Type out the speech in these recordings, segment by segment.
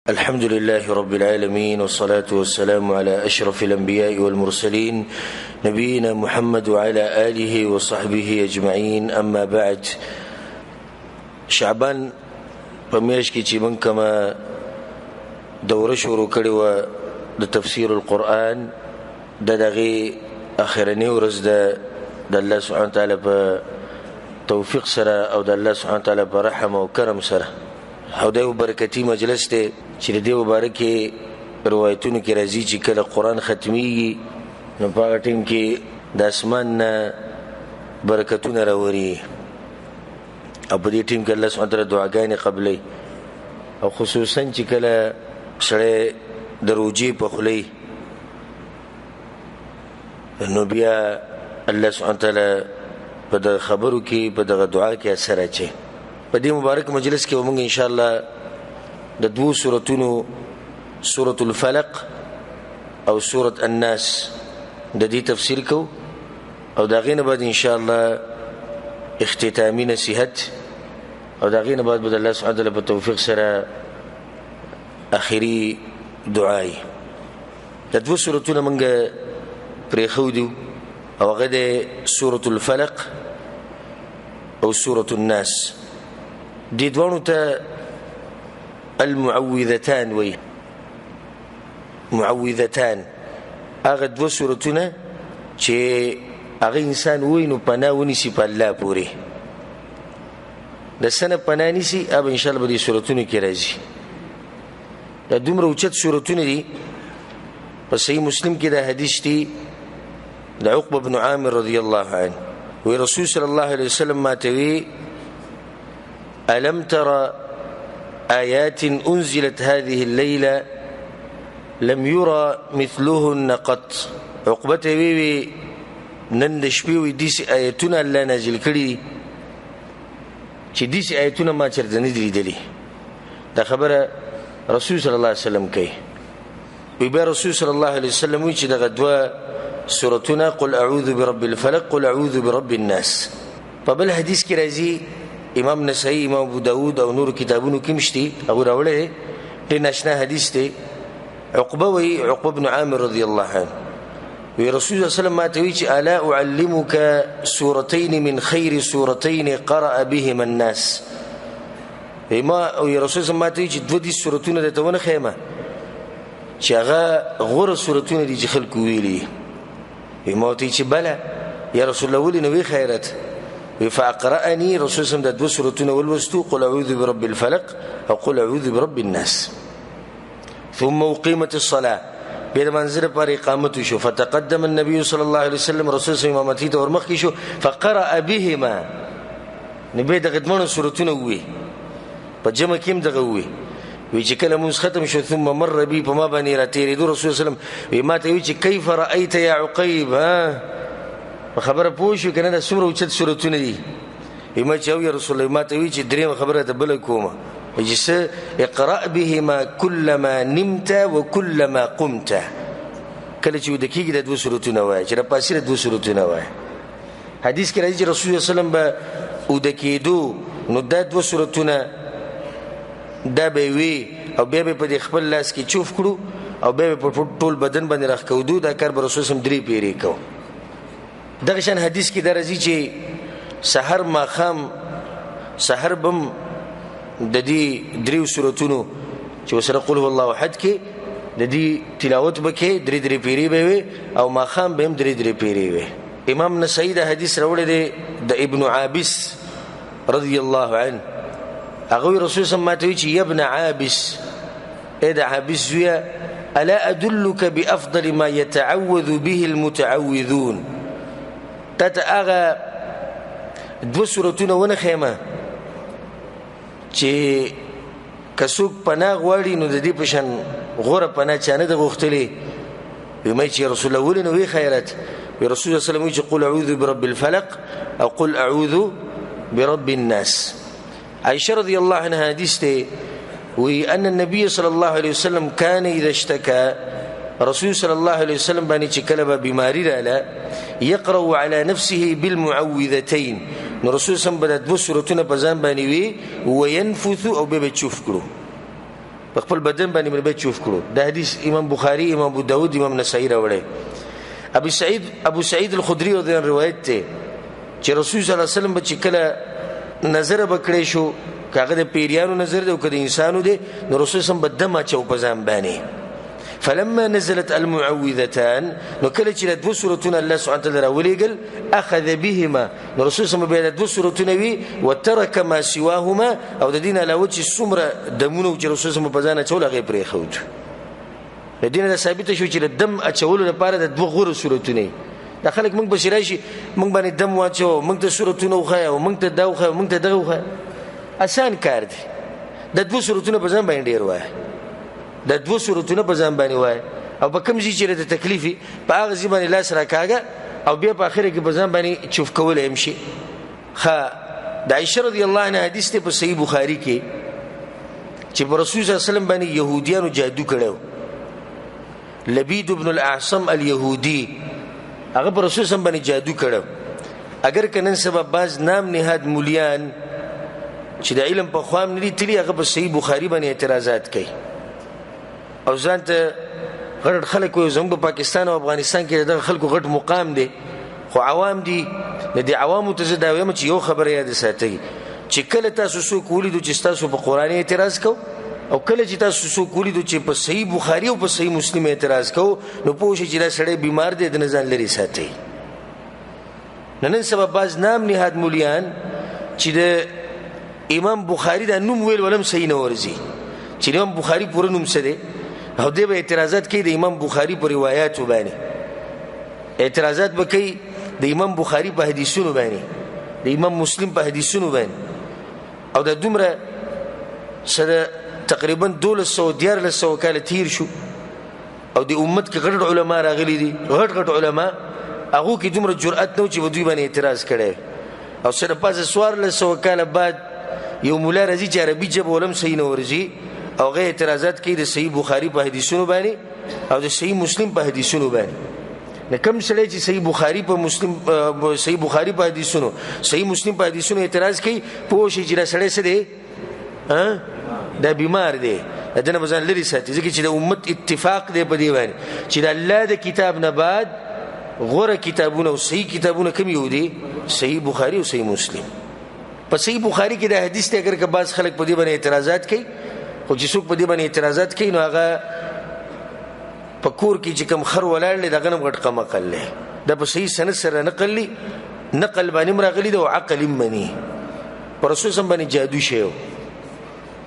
الحمد لله رب العالمين والصلاة والسلام على أشرف الأنبياء والمرسلين نبينا محمد وعلى آله وصحبه أجمعين. أما بعد، شعبان په میاشت کې چې موږ کومه دوره شروع کړې وه د تفسیر القرآن، د دغې اخرنۍ ورځ د الله سبحانه وتعالی په توفیق سره او د الله سبحانه وتعالی په رحم او کرم سره، او دا یو برکتي مجلس دی چې د دې مبارکې روایتونو کې راځي چې کله قرآن ختمیږي نو په هغه ټیم کې د اسمان نه برکتونه راوري، او په دې ټیم کې الله سبحانه وتعالی دعاګانې قبلوي، او خصوصا چې کله سړی د روجې په خولې نو بیا الله سبحانه وتعالی په دغه خبرو کې په دغه دعا کې اثر اچوي. په دې مبارک مجلس کې موږ ان شاء الله د دوه سورتونو، سورة الفلق او سورة الناس، د دې تفسیر کو، او دا غینه بعد ان شاء الله اختتامی نصیحت، او دا غینه بعد الله سبحانه وتعالی په توفیق سره اخری دعای. د دوه سورتونو موږ پرې خودو، او هغه د سورة الفلق او سورة الناس. دې دوانو ته المعوذتان وی، معوذتان هغه دوه سورتونه چې هغه انسان وی نو پناه ونیسي په الله پورې، د سنه پناه نیسي، اب ان شاء الله به دې سورتونو کې راځي. دا دومره اوچت سورتونه دي. په صحیح مسلم کې دا حدیث دی د عقبه بن عامر رضی الله عنه، وی رسول صلی الله علیه وسلم ما ته وی: ألم تر آيات أنزلت هذه الليلة لم يرى مثلهن قط. عقبة وی نن د شپې وی داسې آیتونه الله نازل کړي چې داسې آیتونه ما چېرته نه دي لیدلي. دا خبره رسول صلی الله علیه وسلم کوي. وی بیا رسول صلی الله علیه وسلم وی چې دغه دوه سورتونه قل اعوذ برب الفلق قل اعوذ برب الناس. په بل حدیث کې راځي، امام نسائی، امام ابو داود او نور کتابونو کې مشتي هغه راوړی، ډېر ناشنا حدیث دی. عقبه وی، عقبه بن عامر رضی الله عنه وی رسول الله صلی الله علیه وسلم ما ته وی چې الا اعلمك سورتين من خير سورتين قرأ بهما الناس. ما وی رسول الله ما ته وی چې دوه دي سورتونه د تونه خیمه چې هغه غوره سورتونه دي چې خلکو ویلي. ما ته چې بلا یا رسول الله ولي نو خیرت. فأقرأني رسول الله د دوه سورتونه ولوستو، قل اعوذ برب الفلق او قل اعوذ برب الناس. ثم اقيمت الصلاه، بیا منظر پر اقامت شو، فتقدم النبي صلى الله عليه وسلم، رسول الله امامتي ته ورمخ شو، فقرأ بهما، نبی دغه دمنو سورتونه وی په جمع کې دغه وی چې کله موږ ختم شو، ثم مر بي په ما باندې را تیرې دو رسول الله صلی الله عليه وسلم، ما ته وی چې کیف رأيت يا عقيب، خبره پوه شو کنه د څومره اوچت سورتونه دي. ما چې یا رسول الله ما ته وی چې درېمه خبره ته بل کومه چې اقرأ بهما كلما نمت وكلما قمت. کله چې د کېږي د دوه سورتونه وای چې را پاسې د دوه سورتونه وای. حدیث کې راځي چې رسول الله صلی الله علیه وسلم به او د کېدو نو د دوه سورتونه دا به وی، او بیا به په خپل لاس کې چوف کړو، او بیا په ټول بدن باندې راخ کودو. دا کار به رسول الله درې پیری کو. دغه شان حدیث کې درځي چې سحر ماخام سحر بم د دې دریو سورتونو چې وسره قل هو الله احد کې د دې تلاوت بکې درې پیری به وي، او ماخام به هم درې پیری وي. امام نسائی دا حدیث راوړی دی د ابن عابس رضی الله عنه. هغه رسول صلی الله علیه وسلم چې یا ابن عابس، اې د عابس ویا، الا ادلك بافضل ما يتعوذ به المتعوذون. ته هغه دوه سورتونه ونه خیمه چې کڅوک پناه غواړي نو د دې په شان غوره پناه چانه د غوښتلې. وی چې رسول الله ولې نو وی خیرت. وی رسول الله صلی الله علیه وسلم چې قل اعوذ برب الفلق او قل اعوذ برب الناس. عائشه رضی الله عنها حدیث دی، وی ان النبي صلی الله علیه وسلم كان اذا اشتكى، رسول صلی الله علیه وسلم باندې چې کله به بیماری رااله، يقرأ على نفسه بالمعوذتين، نو رسول سم به د دوه سورتونه په ځان باندې وي وینفث او به چوف کړو. په خپل بدن باندې مې چوف کړو. دا حدیث امام بخاری، امام ابو داود، امام نسائی راوړی. ابو سعید الخدری رضی الله عنه روایت ته چې رسول صلی الله علیه وسلم به چې کله نظر بکړې شو کاغه د پیریانو نظر دی او کده انسانو دی نو رسول صلی الله علیه وسلم بدمه چو په ځان باندې. فلما نزلت المعوذتان نو کله چې د دوه سورتونه الله سبحانه وتعالی راولېګل اخذ بهما نو رسول صلی الله علیه وسلم د دوه سورتونه وی وترك ما سواهما او د دین علاوه چې څومره دمونه چې رسول صلی الله علیه وسلم په ځان اچول هغه پرې خوت. د دین د ثابت شو چې د دم اچولو لپاره د دوه غوړو سورتونه د خلک موږ بشرای شي موږ باندې دم واچو موږ ته سورتونه وخایو او موږ ته دا وخایو موږ ته دغه وخایو. آسان کار دی. د دوه سورتونه په ځان باندې ډیر وای، د دوه سورتونه په ځان باندې وای او په کوم ځای چې د تکلیفي په هغه ځای باندې لاس راکاګه او بیا په اخر کې په ځان باندې چوف کول هم شي. د عائشہ رضی الله عنها حدیث ته په صحیح بخاری کې چې په رسول صلی الله علیه وسلم باندې يهوديانو جادو کړو. لبید ابن الاعصم اليهودي هغه په رسول صلی الله علیه وسلم باندې جادو کړو. اگر کنن سبب باز نام نهاد مولیان چې د علم په خوام نه تلی هغه په صحیح بخاری باندې اعتراضات کوي او ځان ته غړ خلک وي زموږ په پاکستان او افغانستان کې د خلکو غټ مقام دي خو عوام دي. د دې عوامو ته زدا وایم چې یو خبره یاد ساتئ چې کله تاسو سو کولیدو چې تاسو په قرآن اعتراض کو او کله چې تاسو سو کولیدو چې په صحیح بخاری او په صحیح مسلم اعتراض کو نو پوه شئ چې دا سړی بیمار دی د نزان لري ساتئ. نن سبب باز نام نهاد مولیان چې د امام بخاری دا نوم ویل ولم صحیح نه ورزي چې امام بخاری پوره نوم څه دی او دې به اعتراضات کوي د امام بخاری په روایتو باندې، اعتراضات وکړي د امام بخاری په حدیثونو باندې، د امام مسلم په حدیثونو باندې. او د دومره سره تقریبا 1200 کال تیر شو او د امت کې غټ علما راغلي دي، غټ علما هغه کې دومره جرأت نو چې دوی باندې اعتراض کړي. او سره پاسه 1400 کال بعد یو مولا رضی چې عربي جبه ولم صحیح نه ورزي او غي اعتراضات کوي د صحیح بخاری په حدیثونو باندې او د صحیح مسلم په حدیثونو باندې. نه کوم سړی چې صحیح بخاری په مسلم صحیح بخاری په حدیثونو صحیح مسلم په حدیثونو اعتراض کوي پوه شي چې دا سړی څه دی دا بیمار دی. دنه بزن لري ساتي ځکه چې د امت اتفاق دی په دی باندې چې د الله د کتاب نه بعد غوره کتابونه او صحیح کتابونه کوم یو دي صحیح بخاری او صحیح مسلم. په صحیح بخاری کې د حدیث ته اگر که بعض خلک په دې باندې اعتراضات کوي خو چې څوک په دې باندې اعتراضات کوي نو هغه په کور کې چې کوم خر ولاړ دی دغه غټ قمه قلې د په صحیح سند سره نقل باندې مرغلي د عقل منی پر رسول سم باندې جادو شیو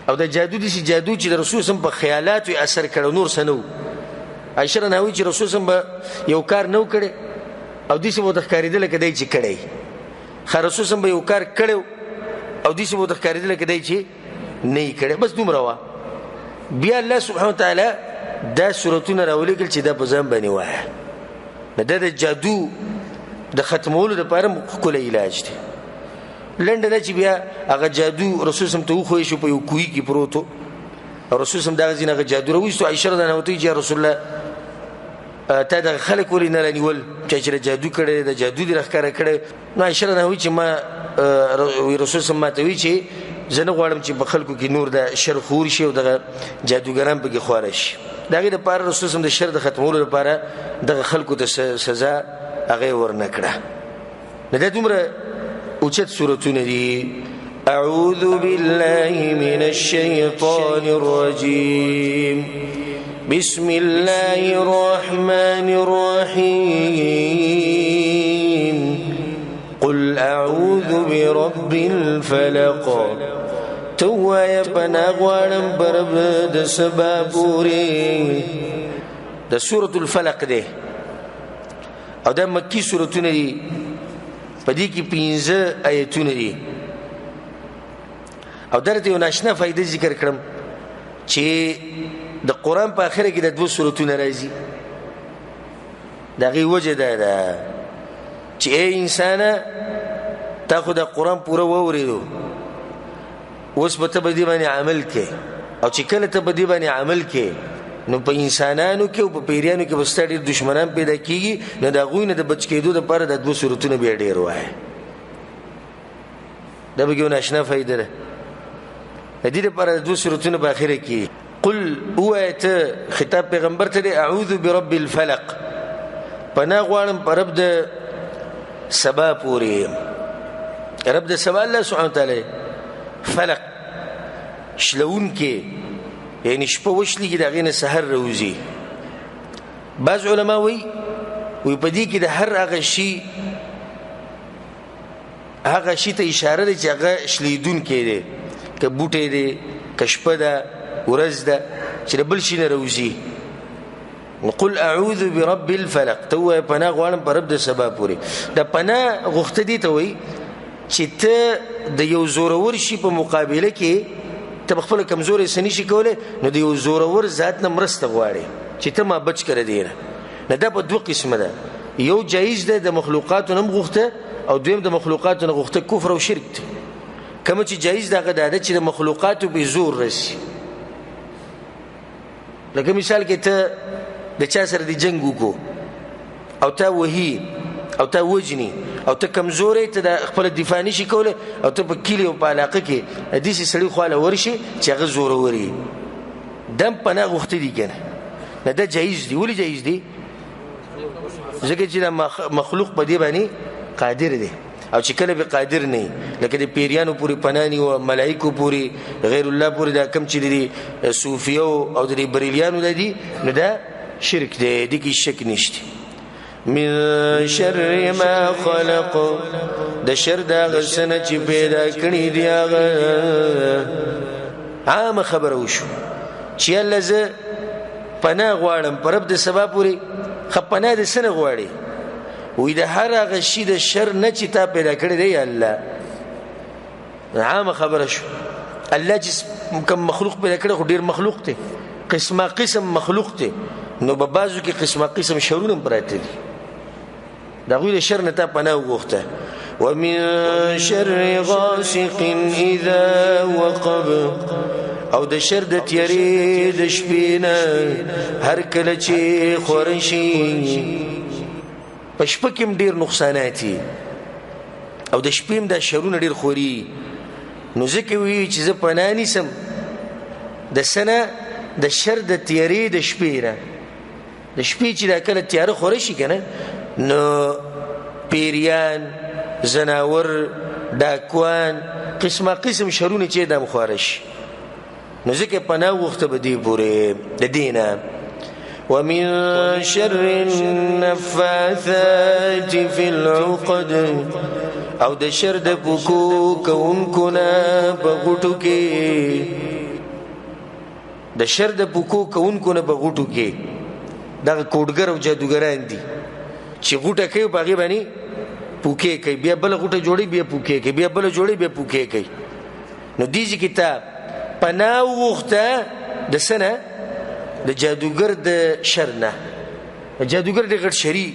او د جادو دي چې جادو چې د رسول سم په خیالات او اثر کړو نور سنو. عائشہ رناوی چې رسول سم یو کار نو کړي او دې څه وو د ښکاریدل کدی چې کړي خر رسول سم یو کار کړو او دې څه وو د ښکاریدل کدی چې نه کړي بس دومره وا. بیا الله سبحانه وتعالى دا سورتونه راولېګل چې دا په ځان باندې وایي د جادو د ختمولو لپاره خپل علاج دی. لنډه دا چې بیا هغه جادو رسول سم ته خو شو په یو کوی کې پروتو او رسول سم دا غزینه جادو راوستو. عائشہ رضی الله عنها چې رسول الله ته د خلک ولې نه رانیول چې جادو کړي د جادو دی راخاره کړي. نو عائشہ رضی الله چې ما رسول سم ماته وی چې زنه غواړم چې په خلکو کې نور د شر خور شي او د جادوګران په کې خورش دغه د پاره رسول سم د شر د ختمولو لپاره د خلکو ته سزا هغه ورنکړه. نه د دومره اوچت سورتونه دي. اعوذ بالله من الشیطان الرجیم بسم الله الرحمن الرحیم قل اعوذ برب الفلق توایا پناغوارم برب د سبا پوری. د سورة الفلق ده او دا مکی سورتونه دي په دې کې 15 آیتونه دي او درته یو ناشنا فائدې ذکر کړم چې د قران په اخره کې د دوه سورتونه راځي. دغه وجه ده چې انسان تا خو د قران پوره ووریدو اوس به ته په دې باندې عمل کې او چې کله ته په دې باندې عمل کې نو په انسانانو کې او په پیریانو کې بستړي دشمنان پیدا کیږي نو دا غوینه د بچ کېدو لپاره د دوه سورتونه به ډیر وای. دا به یو ناشنا فائدہ ده. د دې لپاره د دوه سورتونه په اخره کې قل اوایت خطاب پیغمبر ته دی اعوذ برب الفلق پناه غواړم په رب د سبا پورې رب د سبا الله سبحانه وتعالى فلق شلون کې یعنی شپه وشلي کې دغه نه سحر روزي بعض علما وی په دې کې د هر هغه شی ته اشاره ده چې هغه شلیدون کې دی که بوټي دی که شپه ده ورځ ده چې بل شي نه روزي نقول اعوذ برب الفلق تو پناه غواړم په رب د سبا پورې د پناه غوښته دي ته وی چې ته د یو زورور شي په مقابله کې ته خپل کمزوري سني شي کوله نو د یو زورور ذات نه مرسته غواړي چې ته ما بچ کړې دی نه دا په دوه قسمه ده یو جایز ده د مخلوقاتو نه غوښته او دویم د مخلوقاتو نه غوښته کفر او شرک ده کوم چې جایز ده غدا چې د مخلوقاتو به زور رسي لکه مثال کې ته د چا سره د جنگ وکړو او ته وਹੀ او ته وجني او ته کمزورې ته د خپل دفاع نشي کوله او ته په کلی او په علاقه کې د دې سړي خواله ورشي چې هغه زور وري دم پناه غوښته دي کنه نه دا جایز دی ولې جایز دی ځکه چې مخلوق په دې باندې قادر دی او چې کله به قادر نه لکه د پیریانو پوری پنانی او ملائکو پوری غیر الله پوری دا کم چې دي صوفیو او د بریلیانو د دي نو دا شرک دی د کی شک نشته من شر ما خلق د شر دا غسنه چې پیدا کړی دی هغه عام خبر وشو چې الله ز پناه غواړم پر رب د سبا پوری خپناه د سنه غواړي وې د هر هغه شی د شر نه چې تا پیدا کړی دی الله عام خبره شو الله چې کوم مخلوق پیدا کړی خو ډیر مخلوق دی قسمه قسم مخلوق دی نو په بازو کې قسمه قسم شرونه پراته دي دا غوې د شر نه تا پناه وغوښته ومن شر غاسق اذا وقب او د شر د تیارې د شپې نه هر کله چې خورشي پشپ کې ډیر نقصانات او د شپې د شرونه ډیر خوري نو ځکه وی چې زه پناه نیسم د سنه د شر د تیارې د شپې نه د شپې چې دا کله تیار خورشي کنه نو پیریان زناور ډاکوان قسمه قسم شرونه چې د مخورش نو ځکه پناه وخت به دی پوره د دینه ومن شر النفاثات في العقد او د شر د پکو کوونکو نه بغټو کې د شر د پکو کوونکو نه بغټو کې دا کوډګر او جادوګران دي چې غوټه کوي باغې باندې پوکې کوي بیا بل غوټه جوړي بیا پوکې کوي بیا بل جوړي بیا پوکې کوي نو دیږي کتاب پناه وخته د سنه د جادوګر د شر نه جادوګر د غټ شری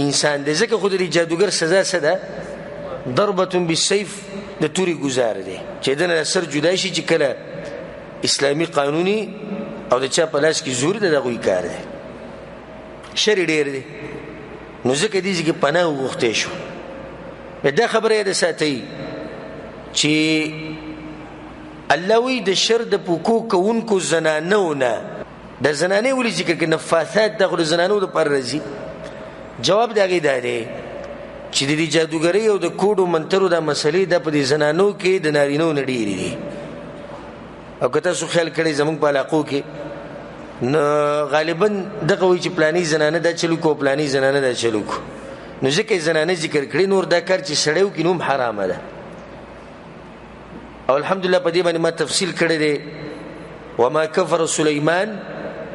انسان دی ځکه خو د جادوګر سزا څه ده ضربه بالسيف د توري گزار دی چې دنه سر جدا شي چې کله اسلامی قانوني او د چا په لاس کې زور د دغوی کار دی شر ډیر دی نو ځکه دې چې پناه وغوښته شو دا خبره ده ساتي چې الله وی د شر د پوکو کوونکو زنانو نه د زنانې ولې ذکر کې نفاثات د زنانو د پر رزي جواب داګی دی چې د جادوګری او د کوډو منترو د مسلې د په زنانو کې د نارینو نډيري دي او کته سو خیال کړي زمونږ په علاقو کې نو غالبا دغه وی چې پلاني زنانه د چلو کو پلاني زنانه د چلو کو نو ځکه زنانه ذکر کړي نور دا کار چې سړیو کې نوم حرامه ده او الحمدلله په دې باندې ما تفصیل کړی دی وما كفر سليمان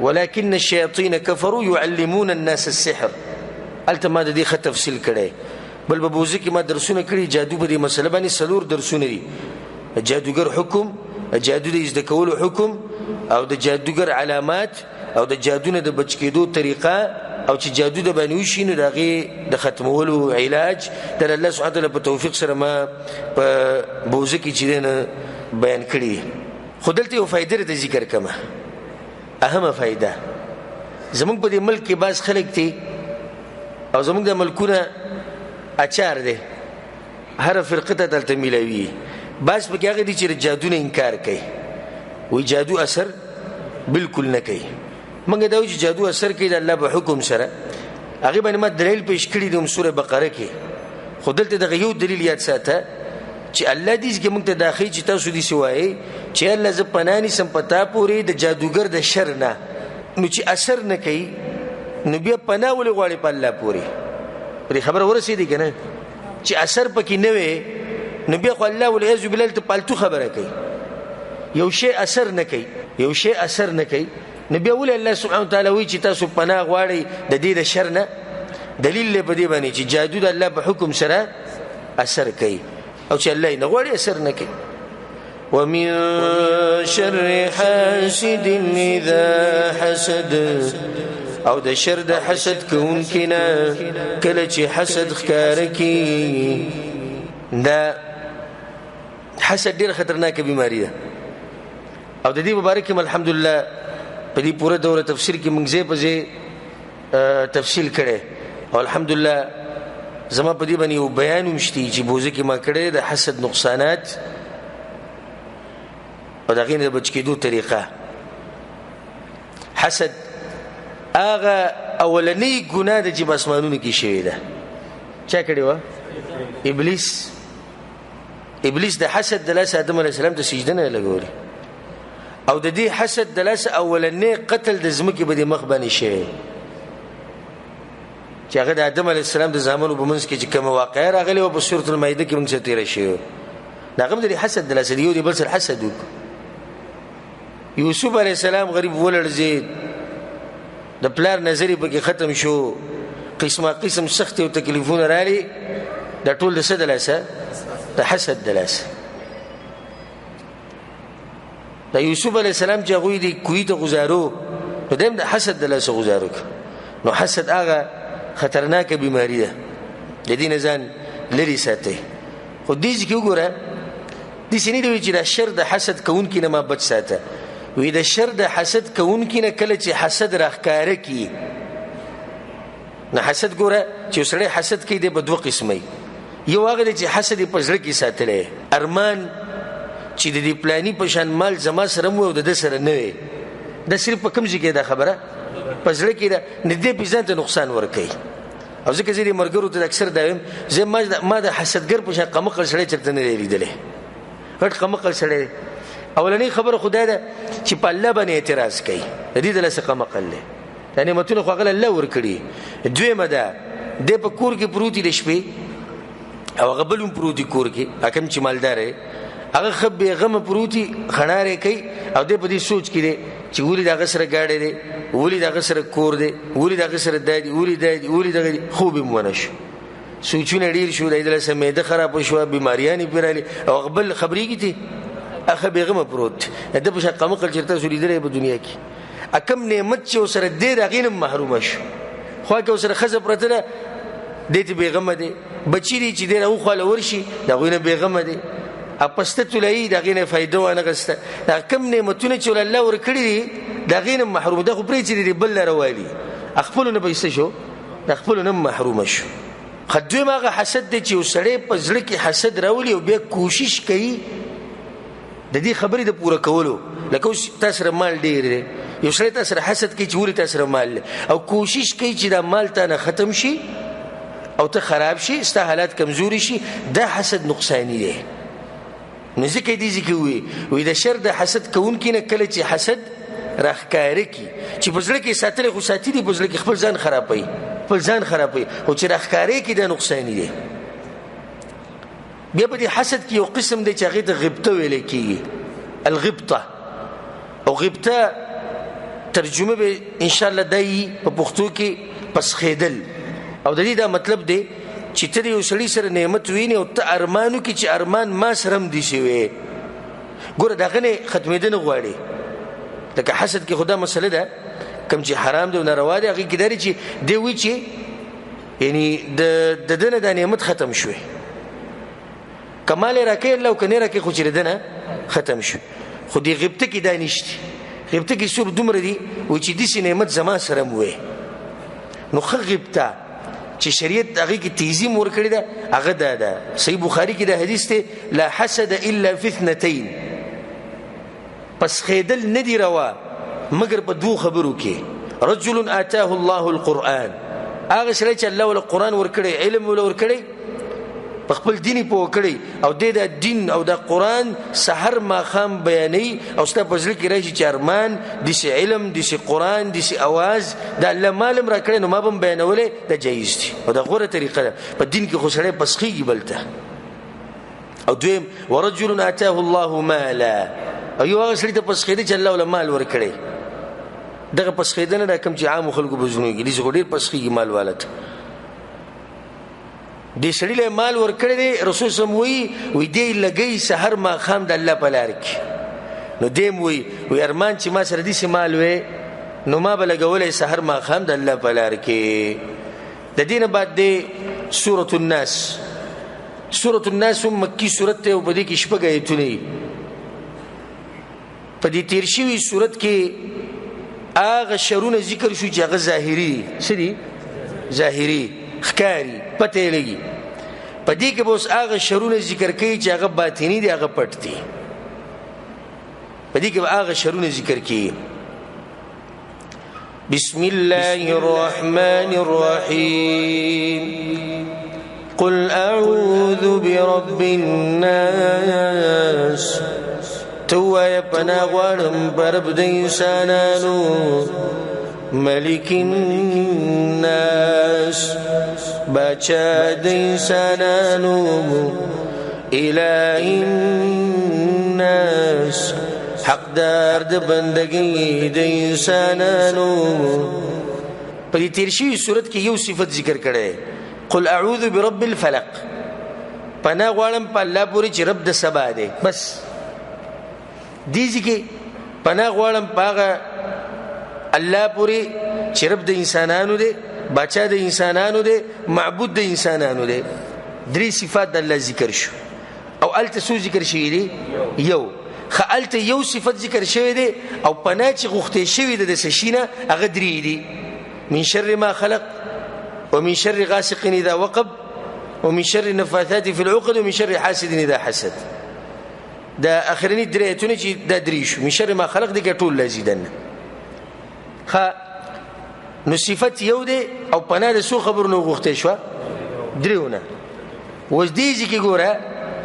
ولكن الشياطين كفروا يعلمون الناس السحر التما د دې خط تفصیل کړي بل په بوزي کې ما درسونه کړي جادو په دې مسله باندې سلور درسونه دي جادوګر حکم جادو د زده کولو حکم او د جادوګر علامات او د جادو نه د بچ کېدو طریقه او چې جادو د باندې وشي نو دغه د ختمولو علاج در الله سبحانه وتعالى په توفیق سره ما په بوزي کې چې نه بیان کړي خودلته یو فائدې د ذکر کما اهمه فائدہ زمونږ په دې ملک کې باز خلک دي او زمونږ د ملکونه اچار دي هر فرقه ته دلته ملوي باز په کې هغه دي چې جادو نه انکار کوي وی جادو اثر بالکل نه کوي. موږ دا وایو چې جادو اثر کوي د الله په حکم سره. هغه باندې ما دلیل پیش کړی د سوره بقره کې. خو دلته دغه یو دلیل یاد ساته چې الله دې کې موږ ته داخلي چې تاسو دې سوایي چې الله ز پناني سم پتا پوری د جادوګر د شر نه، نو چې اثر نه کوي نو بیا پناه ولې غواړي په الله پوری. پرې خبره ورسېدې کنه چې اثر پکې نه وي نو بیا خو الله ولعیاذ بالله ته پالتو خبره کوي. یو شی اثر نه کوي، یو شی اثر نه کوي، نو بیا ولې الله سبحانه وتعالی وایي چې تاسو پناه غواړئ د دې د شر نه؟ دلیل له بدی باندې چې جادو د الله په حکم سره اثر کوي او چې الله نه غواړي اثر نه کوي. ومن شر حاسد اذا حسد، او د شر د حسد کوونکی نه کله چې حسد ښکار کوي. دا حسد ډیر خطرناک بیماری ده او د دې مبارک الحمدلله په دې پوره دوره تفسیر کې موږ زه په زه تفصیل کړي او الحمدلله زما په دې باندې یو بیان مشتي چې بوزه کې ما کړي د حسد نقصانات او د غینې د بچ کېدو طریقه. حسد هغه اولنی ګناه د چې اسمانونو کې شوی ده. چا کړی و؟ ابلیس د حسد د لاس آدم علیه السلام ته سجده نه لګولې او د دې حسد د لاس اولنی قتل د ځمکې به د مخ باندې شوی چې هغه د آدم علیه السلام د زامنو په منځ کې چې کومه واقعه راغلې وه په سورة المائده کې موږ څه تېره شوې دا هغه هم د حسد د لاسه د یو د بل سره حسد وکړو. یوسف علیه السلام غریب ولړزېد، د پلار نظر یې پکې ختم شو، قسمه قسم سختې او تکلیفونه راغلي، دا ټول د څه د لاسه؟ د حسد د لاسه. د یوسف علیه السلام چې هغوی د کوی ته غزارو نو دیم د حسد د لاسه غزارو کړ. نو حسد هغه خطرناکه بیماری ده، د دې نه ځان لرې ساتئ. خو دې کې وګوره داسې نه دی چې د شر د حسد کوونکي نه ما بچ ساته. وی د شر د حسد کوونکي نه کله چې حسد راښکاره کړي نه حسد ګوره چې سړی حسد کوي دی په دوه قسمه. یو هغه دی چې حسد یې په زړه کې ساتلی ارمان چې د دې پلاني په شان مال زما سره مو او د ده سره نه وي. دا صرف په کوم ځای کې دا خبره په زړه کې ده، نه دې په ځان ته نقصان ورکوي. او ځکه زه دې ملګرو ته اکثر دا وایم زه ما د حسدګر په شان قمقل سړی چېرته نه دی لیدلی. غټ قمقل سړی دی. اولنۍ خبره خو دا ده چې په الله باندې اعتراض کوي، د دې د لاسه قمقل دی. دا نعمتونه خو هغه الله ورکړي. دویمه ده دی په کور کې پروت دی د شپې او هغه بل هم پروت دی کور کې، حکم چې مالدار دی هغه ښه بېغمه پروت دی خڼارې کوي او دی په دې سوچ کې دی چې ولې د هغه سره ګاډی دی، ولې د هغه سره کور دی، ولې د هغه سره دا دی، ولې دا دی، ولې دغه دی. خوب یې ونه شو، سوچونه ډېر شو، د دې لاسه معده خرابه شوه، بیماریانې پرې راغلې او هغه بل خبرېږي دی هغه بېغمه پروت دی. د په شان قمقل چېرته تاسو لیدلی په دنیا کې کم نعمت چې ورسره دی د هغې نه محرومه شو. خوا کې ورسره ښځه پرته ده دی ته بېغمه دی، بچي دی چې دی راوخواله ورشي د هغوی نه بېغمه دی، پسته تولهیي د هغې نه فایده وانغسته. دا کم نعمتونه چې الله ورکړي دي د هغې نه محروم. دا خو پرېږدي چې د بل لاره والي خپلو نه به یې څه شو؟ د خپلو نه محرومه شو. دویم هغه حسد دی چې یو سړی په زړه کې حسد راولي او بیا کوشش کوي د دې خبرې د پوره کولو. لکه اوس تا سره مال ډېر دی، یو سړی تا سره حسد کوي چې ولې تا سره مال دی او کوشش کوي چې دا مال تا نه ختم شي او ته خراب شي، ستا حالات کمزوري شي. دا حسد نقصانی دی. نو ځکه دې ځکه وي د شر د حسد کوونکي نه کله چې حسد راښکاره کړي چې په زړه کې ساتلی خو ساتي دي، په زړه کې خپل ځان خرابوي، خپل ځان خرابوي، او چې راښکاره کړي دا نقصانی دی. بیا په دې حسد کې یو قسم دی چې هغې ته غبطه ویلی کېږي، الغبطه. او غبطه ترجمه به انشاءالله دا یي په پښتو کې پسخېدل. او د دې دا مطلب دی چې ته د یو سړي سره نعمت وینې او ته ارمان وکړي چې ارمان ما سره هم دي شوی. ګوره د هغه نه ختمېده نه غواړي. لکه حسد کې خو دا مسله ده کوم چې حرام دی او ناروا دی هغې کې دا دی چې دی وایي چې یعنې د ده نه دا نعمت ختم شوی، که مال یې راکوي الله او که نه راکوي خو چې د ده نه ختم شو. خو دې غبطه کې دا نشته. غبطه کې څوک دومره دي وایي چې داسې نعمت زما سره هم وی. نو ښه غبطه چې شریعت هغې کې تیزیم ورکړې ده هغه دا ده. صحیح بخاري کې دا حدیث دی لا حسد الا فی اثنتین، پس خیدل نه دی روا مگر په دوه خبرو کې رجل آتاه الله القرآن هغه سړی چې الله ول قرآن ورکړي علم ول ورکړي په خپل دیني پوه کړي او د دین او د قرآن سحر ماښام بیانوي او ستا په زړه کې راشي چې ارمان داسې علم داسې قرآن داسې اواز د الله مالم را کړی نو ما به هم بیانولی دا جایز دي او دا غوره طریقه ده په دین کې خو سړی پسخېږي بل ته او دویم ورجل آتاه الله مالا او یو هغه سړي ته پسخېده چې الله ول مال ورکړی دغه پسخېدنه دا کوم چې عامو خلکو په زړونو کې دي څه ډېر پسخېږي مال والا ته دې سړي له مال ورکړی دی رسول صلی الله علیه وسلم وی دی لګی سحر ماښام د الله په لار کې نو دیم وی ارمان چې ما سره داسې مال وی نو ما به لګولی سحر ماښام د الله په لار کې د دې نه بعد دی سورة الناس سورة الناس هم مکي سورت دی او په دې کې شپږ ایتونه دي په دې تیر شوي سورت کې هغه شرونه ذکر شو چې هغه ظاهري دي څه دي ظاهري ښکاري پته یې لګي په دې کې به اوس هغه شرونه ذکر کوي چې هغه باطني دي هغه پټ دي په دې کې به هغه شرونه ذکر کوي بسم الله الرحمن الرحيم قل أعوذ برب الناس توایا پناه غواړم په رب د انسانانو ملک الناس بچا د انسانانو اله الناس حقدار د بندګۍ د انسانانو په دې تیر شوي صورت کې یو صفت ذکر کړی قل اعوذ برب الفلق پناه غواړم په الله پورې چې رب د سبا دی بس دیږي کې پناه غواړم په هغه الله پورې چې رب د انسانانو دی بچا د انسانانو دی معبود د انسانانو دی درې صفات د الله ذکر شو او الته څو ذکر شوي دي یو الته یو صفت ذکر شوی دی او پناه چې غوښتې شوي ده د څه شي نه هغه درې دي من شر ما خلق ومن شر غاسق اذا وقب ومن شر النفاثات في العقد ومن شر حاسد اذا حسد دا اخرنی درې ایتونه چې دا درې شو من شر ما خلق دي کې ټول لازیدنه نو صفت یو دی او پناه د څو خبرونو غوښتې شوه درېونه اوس دې ځکه ګوره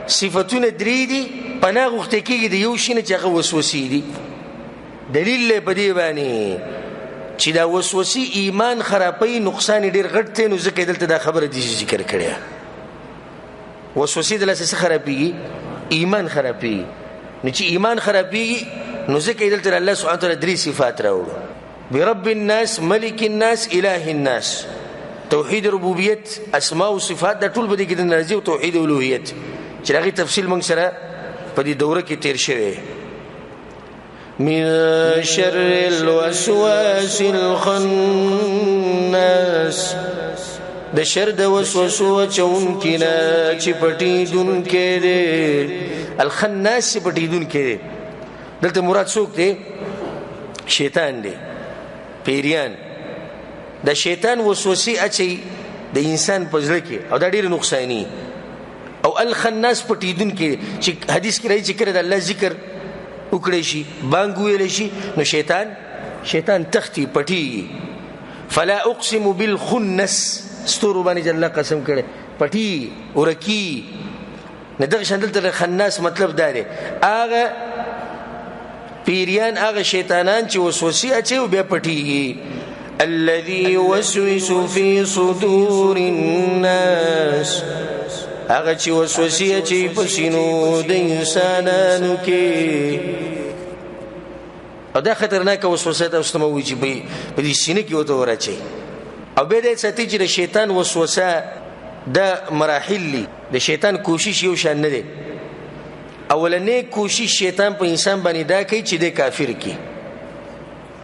صفتونه درې دي پناه غوښتې کېږي د یو شي نه چې هغه وسوسې دي دلیل یې په دې باندې چې دا وسوسې ایمان خرابوي نقصان ډېر غټ دی نو ځکه دلته دا خبره دې ذکر کړې وسوسې د لاسه څه خرابېږي ایمان خرابېږي نو چې ایمان خرابېږي نو ځکه دلته الله سبحانه وتعالی درې صفات راوړو برب الناس ملك الناس اله الناس توحید ربوبیت اسماء او صفات دا ټول به دې کې د نازي او توحید الوهیت چې هغه تفصیل موږ سره په دې دوره کې تیر شوی من شر الوسواس الخناس د شر د وسوسو چونکې نه چې پټېدونکی دی الخناس چې پټېدونکی دی دلته مراد څوک دی شیطان دی پیریان د شیطان وسوسې اچي د انسان په زړه کې او دا ډېر نقصانی او الخناس پټېدونکی چې حدیث کې راځي چې کله د الله ذکر وکړي شي بانګ ویل شي نو شیطان تختی پټي فلا اقسم بالخنس ستورو باندې الله قسم کړي پټي ورکی نه دغه شندل تر خناس مطلب داري هغه پیریان هغه شیطانان چې وسوسې اچي او بیا پټي الذي يوسوس في صدور الناس هغه چې وسوسې اچي په سینو د انسانانو کې او دا خطرناک وسوسه ده واستموي چې په دې سینې کې وته ورچي او به دې ستې چې د شیطان وسوسه د مراحل د شیطان کوشش یو شان نه دی اولنې کوشش شیطان په انسان باندې دا کوي چې د کافر کی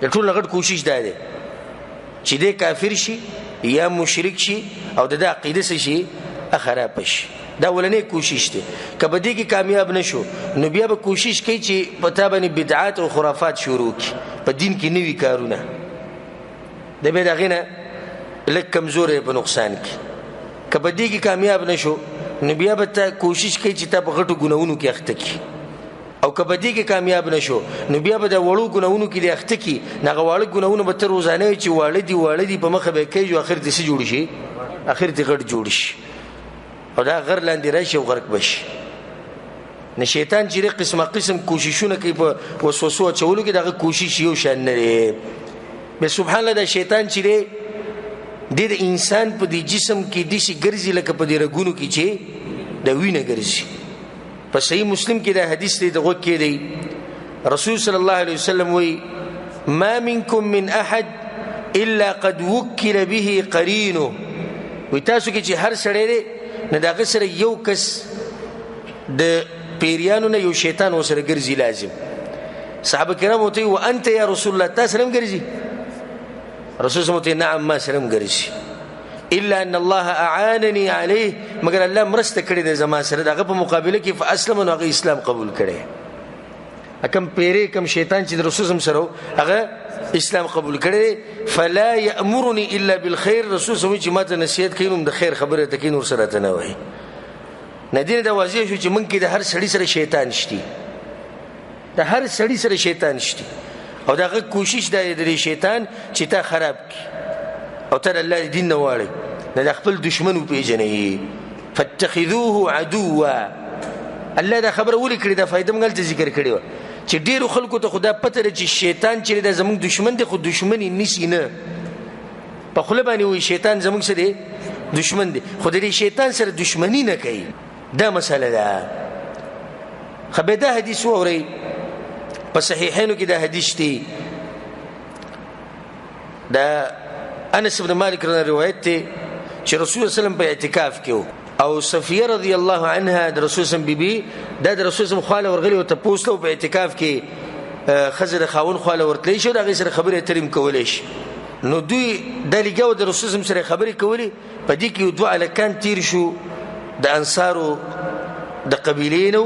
د ټول لغړ کوشش دا دی چې د کافر شي یا مشرک شي او د عقیده شي خراب شي دا ولنې کوشش دی کبه دې کې کامیاب نشو نو بیا به کوشش کوي چې پتا باندې بدعات او خرافات شروع کی په دین کې نوي کارونه د به دغه نه لک کمزورې په نقصان کې کبه دې کې کامیاب نشو نو بیا به کوشش کوي چې تا په غټو ګناونو کې اخته کی او کبدی کې کامیاب نشو نو بیا به د وړو ګناونو کې د اخته کې نغه واړه ګناونه به تر روزانه چې واړه دي په مخه به کوي او اخر دې څه جوړ شي اخر دې غټ جوړ شي او دا غر لاندې راشي او غرق بشي نه شیطان چې قسم کوششونه کوي په وسوسو چولو کې دغه کوشش یو شان نه دی به سبحان الله دا شیطان چې د انسان په دې جسم کې د شي ګرځي لکه په دې رګونو کې چې د وینه ګرځي په صحیح مسلم کې دا حدیث دی دغه کې دی رسول صلی الله علیه وسلم وی ما منکم من احد الا قد وکل به قرینه وی تاسو کې چې هر سړی دی نه دغه سره یو کس د پیریانو نه یو شیطان وسره ګرځي لازم صحابه کرام وته او انت یا رسول الله تاسو سلام ګرځي رسول الله نعم ما سلام ګرځي الا ان الله اعانني عليه مگر الله مرسته کړی د زما سره دغه په مقابله کې فاسلم نو هغه اسلام قبول کړي اکم پیری کم شیطان چې رسول الله سره هغه اسلام قبول کړي فلا يأمرني الا بالخير رسول الله چې ماته نصیحت کوي نو د خیر خبره ته کوي نور سره ته نه وایي ندین دا واضح شو چې مونږ کې د هر سړی سره شیطان شتي د هر سړی سره شیطان شتي او دغه کوشش د شیطان چې تا خراب کی او ته الله دین نه واړي نه خپل دشمن پیژنې فاتخذوه عدوا الله دا خبره ولي کړی دا فائدہ مګل ذکر کړی و چې ډیرو خلکو ته خدا پته لري چې شیطان چې د زمونږ دشمن دی خو دشمنی نسی نه په خپل باندې وي شیطان زمونږ سره دشمن دی خو د شیطان سره دشمنی نه کوي دا مسله ده خبره حدیث اوري په صحیحینو کې دا حدیث دی دا انس بن مالک روایت دی چې رسول الله صلی الله علیه وسلم په اعتکاف کې او صفیه رضی الله عنها د رسول الله بیبي د رسول الله خاله ورغلی او ته پوسلو په اعتکاف کې خزر خاون خاله ورتلی شو دغه سره خبره تریم کولې شي نو دوی د لګاو د رسول الله سره خبرې کولې په دې کې دوه الکان تیر شو د انصارو د قبیلینو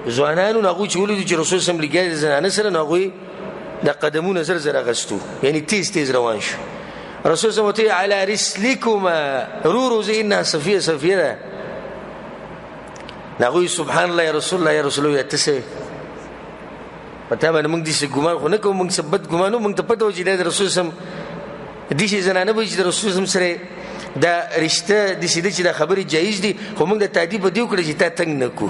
ځوانانو هغه چې ولې چې رسول الله لګاو د زنانه سره هغه د قدمونو زر غستو یعنی تیز روان شو رسول الله متي على رسلكما رورو زينا صفيه نقول سبحان الله يا رسول الله يا تسه پته باندې موږ دې ګمان خو نه کوم موږ ثبت ګمانو موږ ته پته و چې د رسول الله دې شي زنانه به چې د رسول الله سره دا رشته د شي چې د خبري جایز دي خو موږ د تعدیب دیو کړی چې تا تنگ نکو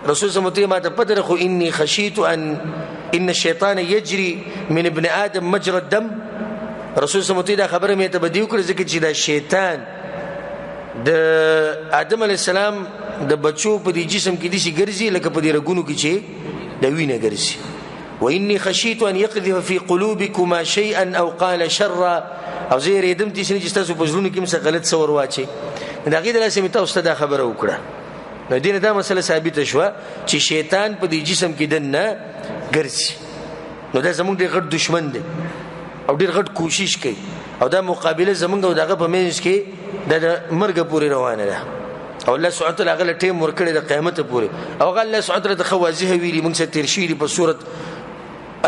رسول الله ما ته پته خو اني خشيت ان الشيطان يجري من ابن ادم مجرى الدم رسول الله دا خبره مې ته بدیو کړی چې دا شیطان د آدم علی السلام د بچو په دې جسم کې د شي ګرځي لکه په دې رګونو کې چې د وینه ګرځي واني خشيت ان يقذف في قلوبكما شيئا او قال شرا او زه ریدم چې تاسو په ژوند کې څه غلط څور واچي دا غي د لاسه مې تاسو ته خبره وکړه نو دین دا مسله ثابت شوه چې شیطان په دې جسم کې دنه ګرځي نو دا زموږ د غټ دشمن دی او ډیر غټ کوشش کوي او دا مقابله زمونږ او دغه په منځ کې د مرګ پورې روانه ده او الله سبحانه وتعالى غل ټیم ورکړي د قیامت پورې او غل الله سبحانه وتعالى د خوازه ویلي موږ څه تیر شي په سوره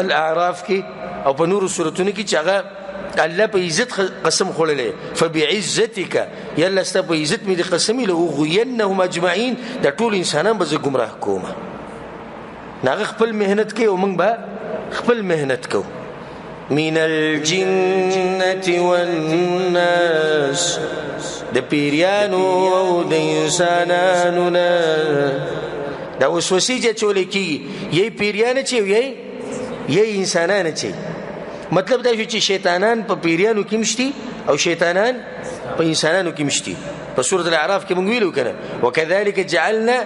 الاعراف کې او په نور سورتونو کې چې هغه الله په عزت قسم خورلې فبعزتك يلا است په عزت مې قسم له غوینهم اجمعين د ټول انسانان به گمراه کومه ناغه خپل مهنت کوي او موږ به خپل مهنت کوو من الجنة والناس د پیریانو او د انسانانو نه دا وسوسې چې چولې کی یی پیریان چې یی انسانان چې مطلب دا چې شیطانان په پیریانو کې مشتي او شیطانان په انسانانو کې مشتي په سورۃ الاعراف کې موږ ویلو کنه وکذالک جعلنا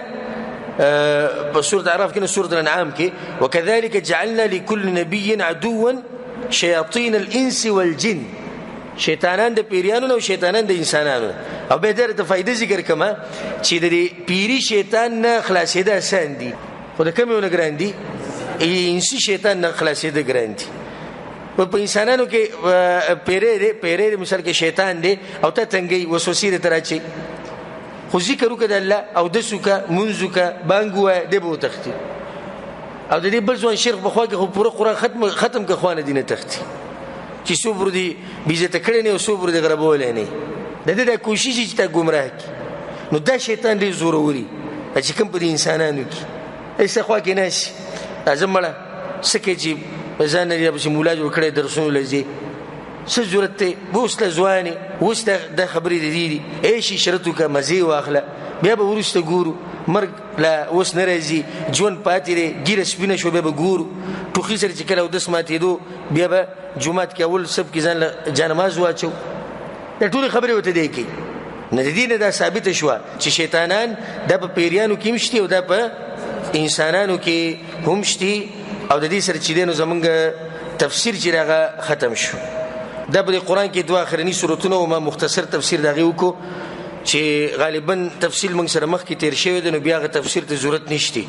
په سورۃ الاعراف کې سورۃ الانعام کې وکذالک جعلنا لكل نبي عدوا شیاطین الانس والجن شیطانان د پیریانو او شیطانان د انسانانو او به درته فائدې ذکر کما چې د پیری شیطان نه خلاصېده آسان دي خو د کومونه ګران دي انسي شیطان نه خلاصېده ګران دي په انسانانو کې پیری مثال کې شیطان دی او ته تنګي وسوسې تراچي خو ذکر وکړه الله او د سوکا منځوکا بانګوا د بو تختی او د دې بل ځوان شیخ په خوا کې خو پوره قرآن ختم که خوانه دینه تختی چې صبر دی بیزته کړي نه او صبر دی غربول نه د دې کوشش چې تا گمراه کی نو دا شیطان دی زوروري چې کوم په انسانانو کې ایسه خوا کې ناشي لازم مړه سکه چې ځان لري به مولا جوړ کړي درسونه لږي څه ضرورت ته اوس له ځواني اوس د خبرې دي ايشي شرطو کا مزي واخله بیا به ورسته ګورو مرګ لا اوس نه راځي جون پاتې دی ګیره سپینه شو بیا به ګورو ټوخي سره چې کله ودس ماتېدو بیا به جمعات کې اول سب کې ځان له جانماز واچو دا ټول خبرې وته دی کې نه دي نه دا ثابت شو چې شیطانان د په پیریانو کې مشتي او د په انسانانو کې هم شتي او د دې سره چې دینو زمونږ تفسیر چې راغه ختم شو د قرآن کې دوه اخرنی سورتونه او ما مختصر تفسیر دغه وکړو چې غالبا تفصیل موږ سره مخ کې تیر شوی دی نو بیا غو تفسیر ته ضرورت نشته